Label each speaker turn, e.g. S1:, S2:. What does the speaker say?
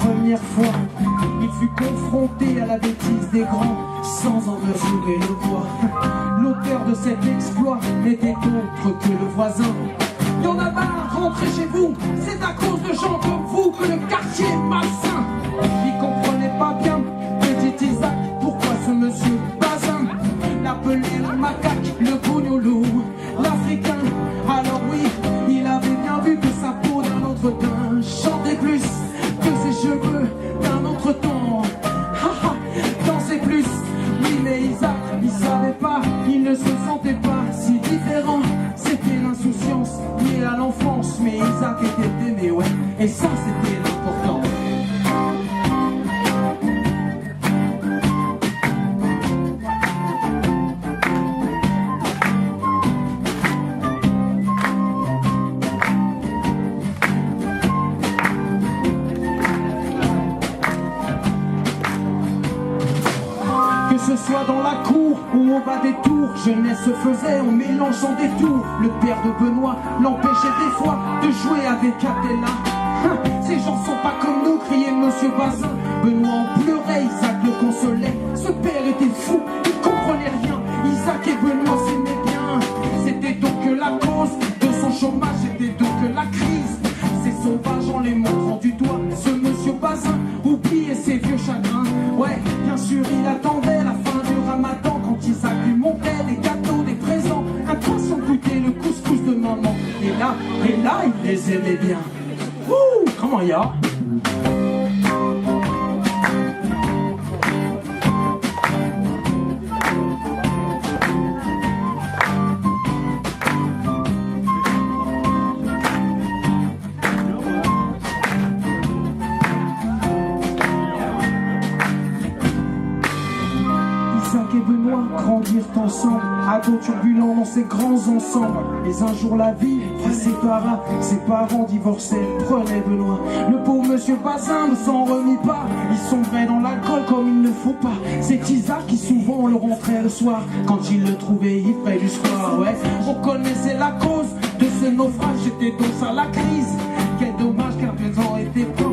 S1: première fois, il fut confronté à la bêtise des grands, sans en mesurer le poids. L'auteur de cet exploit n'était autre que le voisin. Y'en a marre, rentrez chez vous, c'est à cause de gens comme vous que le quartier est malsain. Il comprenait pas bien, petit Isaac, pourquoi ce monsieur Bazin l'appelait le macaque, le bougnoulou, l'Africain. Alors oui, il avait bien vu que sa peau d'un autre teint chantait plus que ses cheveux d'un autre temps. Dansait plus, oui mais Isaac, il savait pas, il ne se sentait pas si différent. C'était l'insouciance liée à l'enfance, mais Isaac était aimé, ouais, et ça c'était l'important. Que ce soit dans la cour ou au bas des tours, jeunesse se faisait en mélangeant des tours. Le père de Benoît l'empêchait des fois de jouer avec Adela. Ces gens sont pas comme nous, criait Monsieur Bazin. Benoît en pleurait, Isaac le consolait. Ce père était fou, il comprenait rien. Isaac et Benoît s'aimaient bien. C'était donc la cause de son chômage, c'était donc la crise. Ces sauvages en les montrant du doigt, ce Monsieur Bazin oubliait ses vieux chagrins. Ouais, bien sûr il attendait la fin du ramadan, quand Isaac lui montait des gâteaux, des présents, impatient de goûter le couscous de maman. Et là, il les aimait bien. Ouh, comment il y a? Isaac et Benoît grandirent ensemble, ados turbulents dans ces grands ensembles. Mais un jour la vie les sépara, ses parents divorcés, prenaient Benoît. Le pauvre Monsieur Bazin ne s'en remit pas, il sombrait dans l'alcool comme il ne faut pas. C'est Isaac qui souvent le rentrait le soir, quand il le trouvait ivre du soir. Ouais, on connaissait la cause de ce naufrage, c'était donc ça la crise. Quel dommage qu'un présent était pas